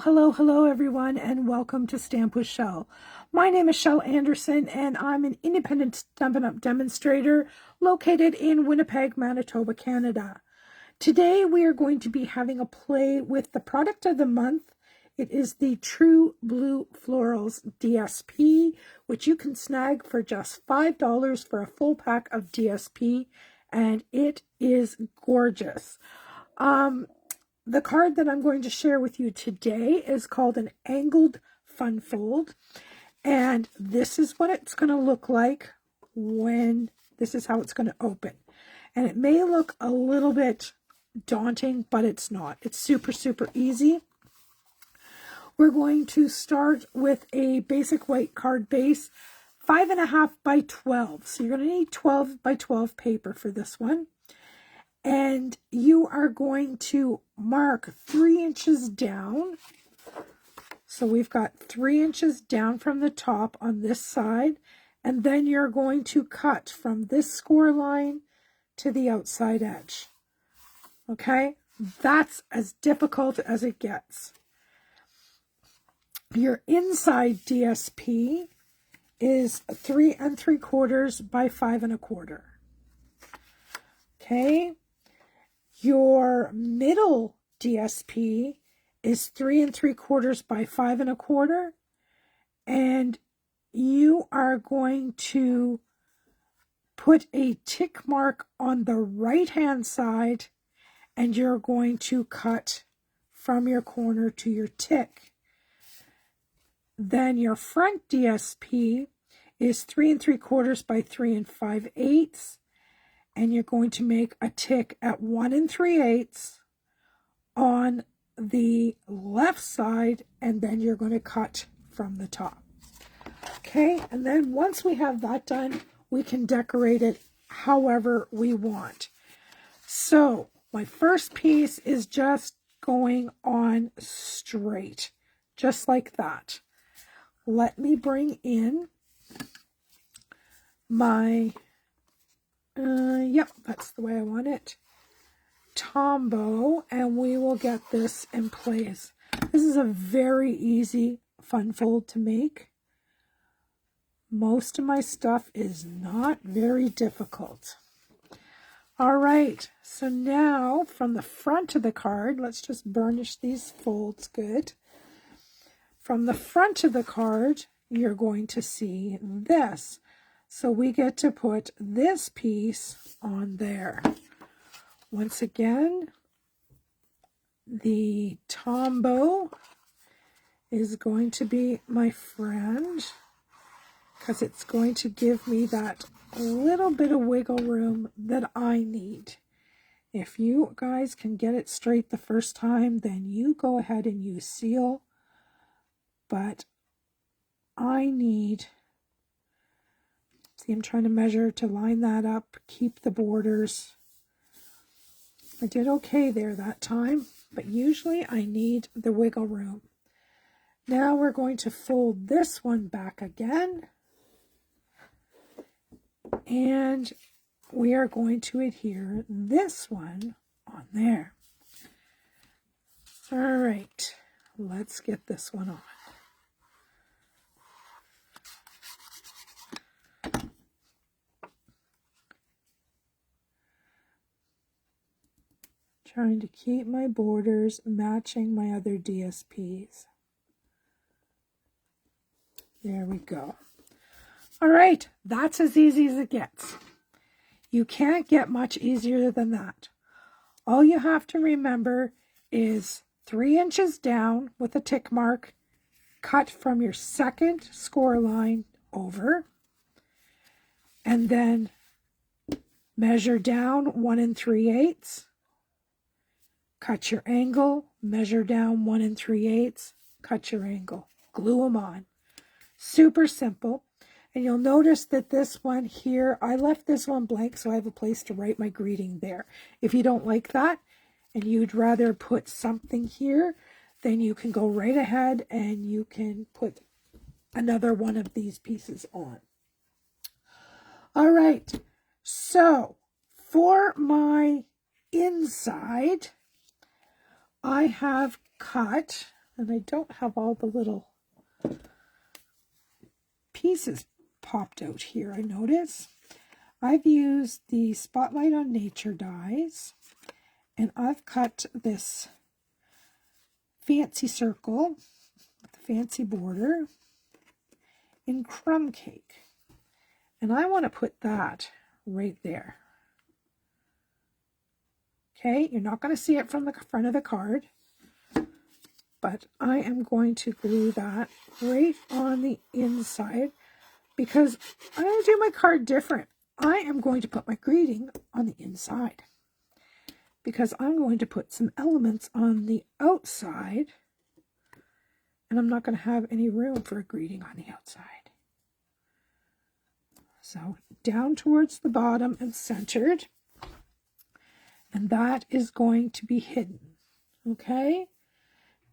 Hello everyone, and welcome to Stamp with Shel. My name is Shel Anderson, and I'm an independent Stampin' Up! Demonstrator located in Winnipeg, Manitoba, Canada. Today we are going to be having a play with the product of the month. It is the True Blue Florals DSP, which you can snag for just $5 for a full pack of DSP, and it is gorgeous. The card that I'm going to share with you today is called an Angled Fun Fold, and this is what it's going to look like when this is how it's going to open. And it may look a little bit daunting, but it's not. It's super easy. We're going to start with a basic white card base, 5.5 by 12. So you're going to need 12 by 12 paper for this one. And you are going to mark 3 inches down. So we've got 3 inches down from the top on this side. And then you're going to cut from this score line to the outside edge. Okay? That's as difficult as it gets. Your inside DSP is 3 3/4 by 5 1/4. Okay? Your middle DSP is 3 3/4 by 5 1/4, and you are going to put a tick mark on the right hand side, and you're going to cut from your corner to your tick. Then your front DSP is 3 3/4 by 3 5/8. And you're going to make a tick at 1 3/8 on the left side, and then you're going to cut from the top. Okay, and then once we have that done, we can decorate it however we want. So my first piece is just going on straight, just like that. Let me bring in my yep, that's the way I want it, Tombow, and we will get this in place. This is a very easy fun fold to make. Most of my stuff is not very difficult. All right, so now from the front of the card, let's just burnish these folds good. From the front of the card, you're going to see this. So we get to put this piece on there. Once again, the Tombow is going to be my friend because it's going to give me that little bit of wiggle room that I need. If you guys can get it straight the first time, then you go ahead and use seal. But I need... See, I'm trying to measure to line that up, keep the borders. I did okay there that time, but usually I need the wiggle room. Now we're going to fold this one back again. And we are going to adhere this one on there. All right, let's get this one on. Trying to keep my borders matching my other DSPs. There we go. All right, that's as easy as it gets. You can't get much easier than that. All you have to remember is 3 inches down with a tick mark, cut from your second score line over, and then measure down 1 3/8. Cut your angle, measure down 1 3/8, cut your angle, glue them on. Super simple. And you'll notice that this one here, I left this one blank so I have a place to write my greeting there. If you don't like that and you'd rather put something here, then you can go right ahead and you can put another one of these pieces on. All right, so for my inside, I have cut, and I don't have all the little pieces popped out here, I notice. I've used the Spotlight on Nature dies, and I've cut this fancy circle with the fancy border in crumb cake. And I want to put that right there. Okay, you're not going to see it from the front of the card, but I am going to glue that right on the inside because I'm going to do my card different. I am going to put my greeting on the inside because I'm going to put some elements on the outside, and I'm not going to have any room for a greeting on the outside. So down towards the bottom and centered, and that is going to be hidden. Okay,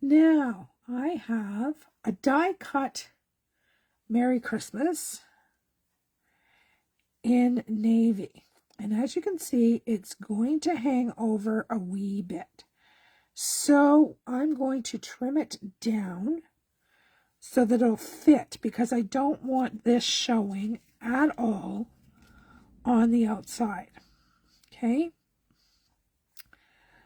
now I have a die cut Merry Christmas in navy, and as you can see, it's going to hang over a wee bit. So I'm going to trim it down so that it'll fit, because I don't want this showing at all on the outside. Okay,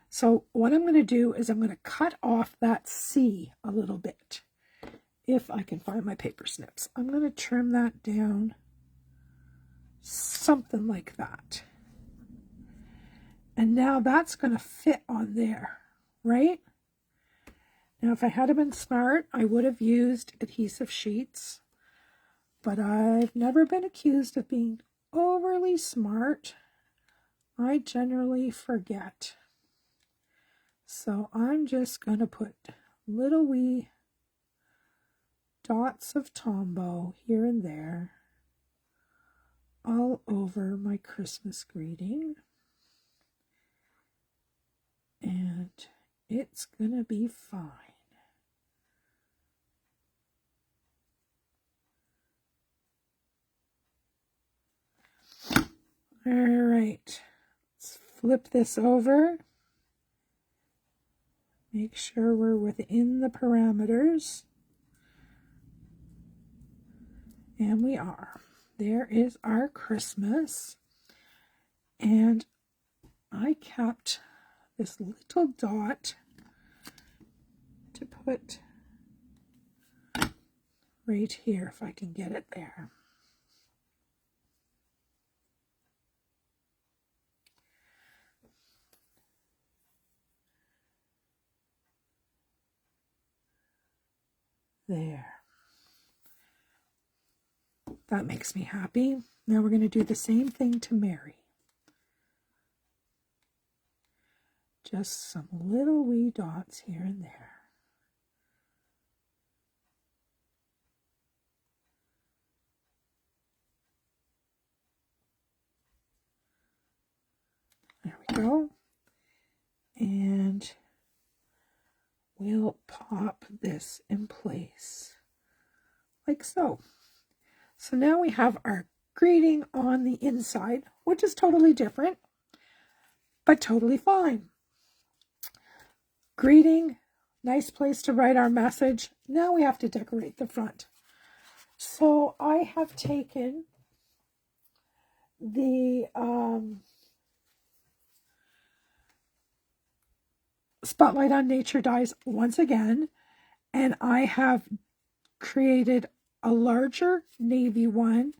so what I'm going to do is I'm going to cut off that C a little bit. If I can find my paper snips, I'm going to trim that down something like that. And now that's going to fit on there, right? Now, if I had been smart, I would have used adhesive sheets, but I've never been accused of being overly smart. I generally forget. So I'm just going to put little wee dots of Tombow here and there all over my Christmas greeting. And it's going to be fine. All right, let's flip this over. Make sure we're within the parameters. And we are. There is our Christmas. And I kept this little dot to put right here, if I can get it there. There. That makes me happy. Now we're going to do the same thing to Mary. Just some little wee dots here and there. There we go. And we'll pop this in place like so. So now we have our greeting on the inside, which is totally different, but totally fine. Greeting, nice place to write our message. Now we have to decorate the front. So I have taken the Spotlight on Nature dies once again, and I have created a larger navy one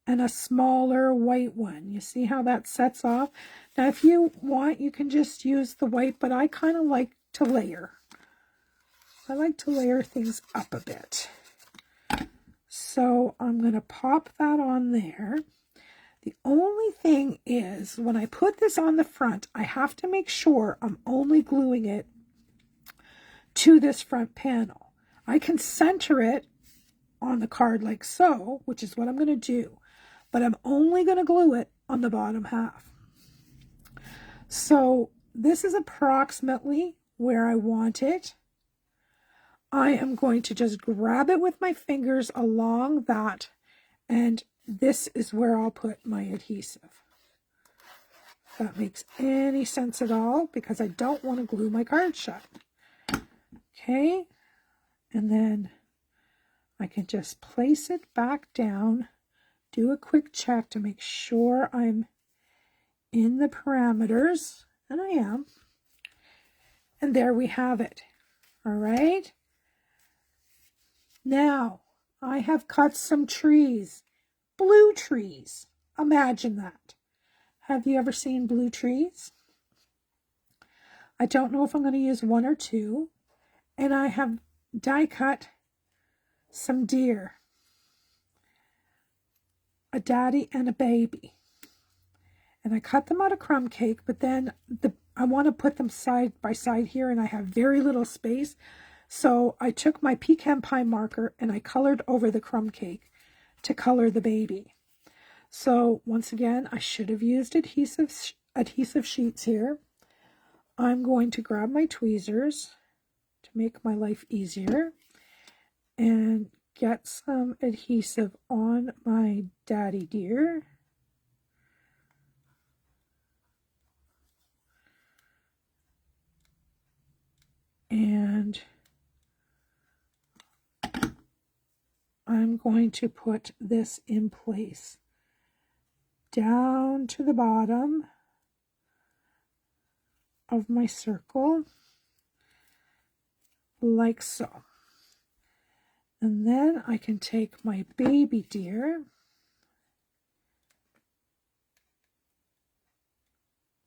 and a smaller white one. You see how that sets off? Now, if you want, you can just use the white, but I kind of like to layer. I like to layer things up a bit. So I'm going to pop that on there. The only thing is, when I put this on the front, I have to make sure I'm only gluing it to this front panel. I can center it on the card like so, which is what I'm going to do, but I'm only going to glue it on the bottom half. So this is approximately where I want it. I am going to just grab it with my fingers along that, and this is where I'll put my adhesive. If that makes any sense at all, because I don't want to glue my card shut. Okay, And then I can just place it back down, do a quick check to make sure I'm in the parameters, and I am. And there we have it. All right. Now, I have cut some trees, blue trees. Imagine that. Have you ever seen blue trees? I don't know if I'm going to use one or two. And I have die cut some deer, a daddy and a baby. And I cut them out of crumb cake, but then I want to put them side by side here, and I have very little space. So I took my pecan pie marker and I colored over the crumb cake to color the baby. So once again, I should have used adhesive sheets here. I'm going to grab my tweezers to make my life easier and get some adhesive on my daddy deer. And I'm going to put this in place down to the bottom of my circle, like so. And then I can take my baby deer,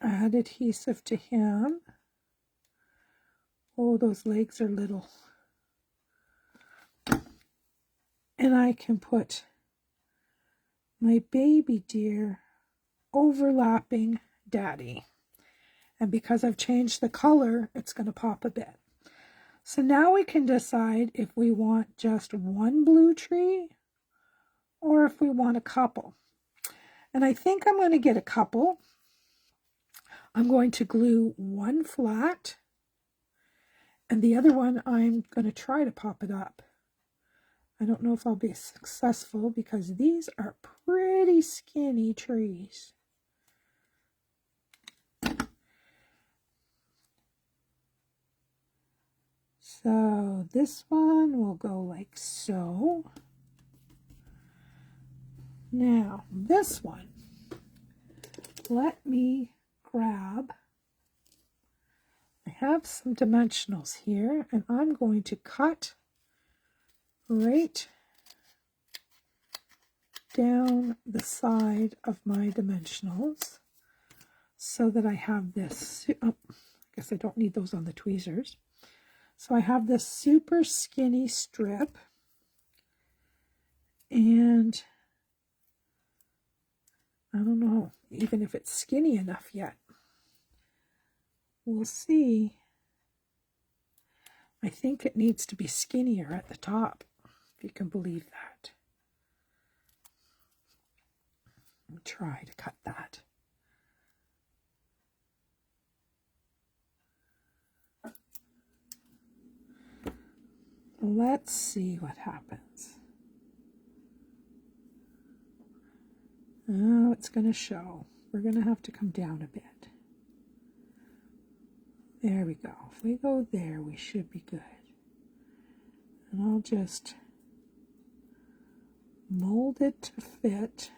add adhesive to him. Oh, those legs are little. And I can put my baby deer overlapping daddy. And because I've changed the color, it's going to pop a bit. So now we can decide if we want just one blue tree or if we want a couple. And I think I'm going to get a couple. I'm going to glue one flat, and the other one I'm going to try to pop it up. I don't know if I'll be successful because these are pretty skinny trees. So this one will go like so. Now this one, let me grab, I have some dimensionals here, and I'm going to cut right down the side of my dimensionals so that I have this, oh, I guess I don't need those on the tweezers. So I have this super skinny strip, and I don't know even if it's skinny enough yet. We'll see. I think it needs to be skinnier at the top, if you can believe that. I'll try to cut that. Let's see what happens. Oh, it's going to show. We're going to have to come down a bit. There we go. If we go there, we should be good. And I'll just mold it to fit.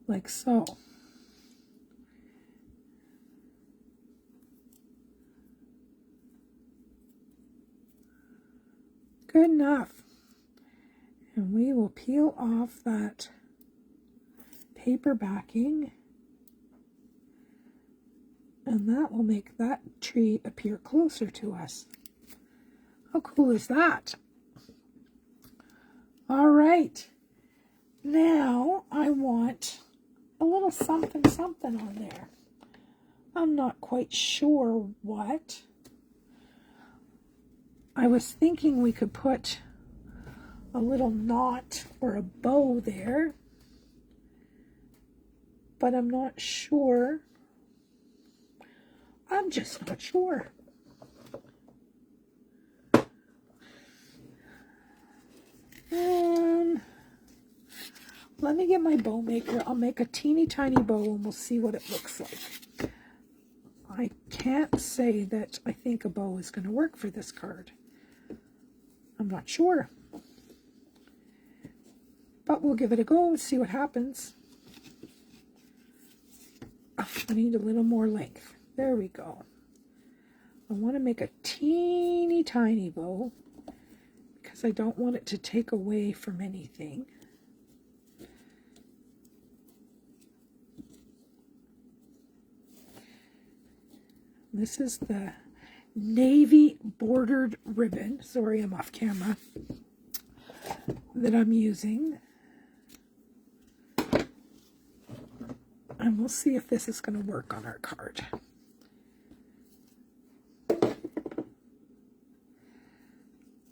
Like so. Good enough. And we will peel off that paper backing, and that will make that tree appear closer to us. How cool is that? All right. Now I want a little something something on there. I'm not quite sure what. I was thinking we could put a little knot or a bow there, but I'm not sure. I'm just not sure. Let me get my bow maker. I'll make a teeny tiny bow and we'll see what it looks like. I can't say that I think a bow is going to work for this card. I'm not sure. But we'll give it a go and see what happens. Oh, I need a little more length. There we go. I want to make a teeny tiny bow because I don't want it to take away from anything. This is the navy bordered ribbon. Sorry, I'm off camera. That I'm using. And we'll see if this is going to work on our card.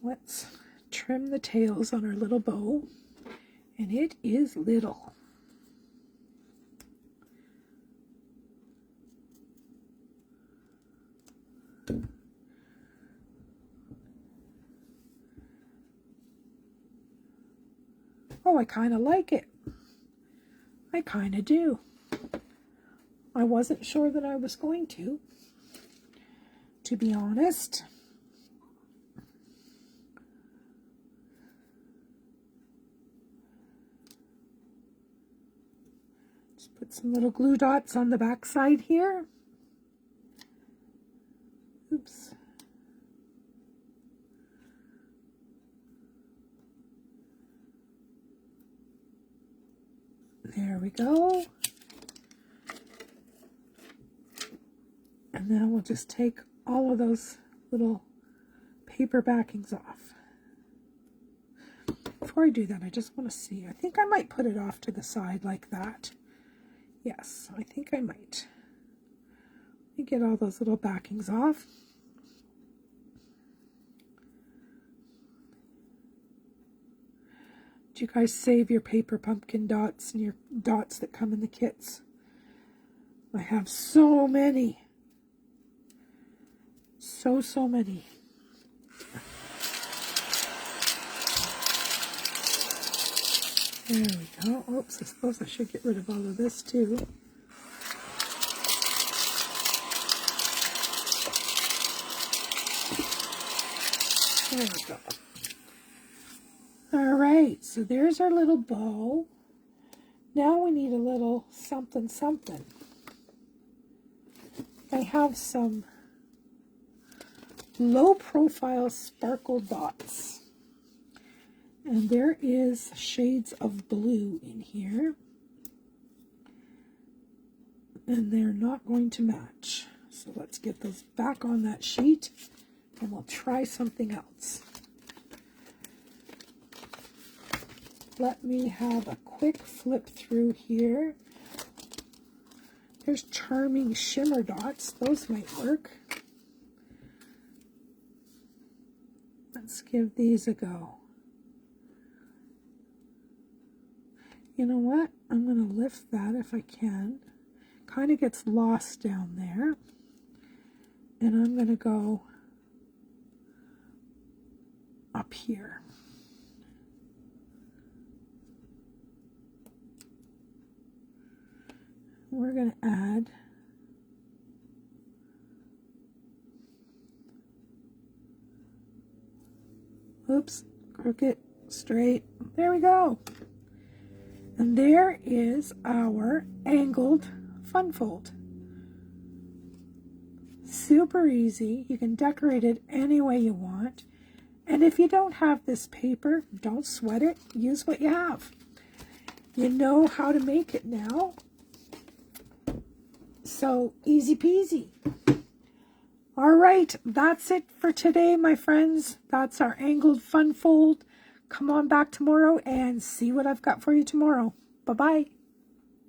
Let's trim the tails on our little bow. And it is little. Oh, I kind of like it. I kind of do. I wasn't sure that I was going to be honest. Just put some little glue dots on the back side here. Oops. There we go. And then we'll just take all of those little paper backings off. Before I do that, I just want to see. I think I might put it off to the side like that. Yes, I think I might. Let me get all those little backings off. Do you guys save your paper pumpkin dots and your dots that come in the kits? I have so many. So many. There we go. Oops, I suppose I should get rid of all of this too. There we go. All right, so there's our little bow. Now we need a little something something. I have some low profile sparkle dots. And there is shades of blue in here. And they're not going to match. So let's get those back on that sheet and we'll try something else. Let me have a quick flip through here. There's charming shimmer dots. Those might work. Let's give these a go. You know what? I'm going to lift that if I can. Kind of gets lost down there. And I'm going to go up here. We're going to add oops, crooked, straight. There we go. And there is our angled fun fold. Super easy. You can decorate it any way you want. And if you don't have this paper, don't sweat it. Use what you have. You know how to make it now. So easy peasy. All right, that's it for today, my friends. That's our angled fun fold. Come on back tomorrow and see what I've got for you tomorrow. Bye-bye.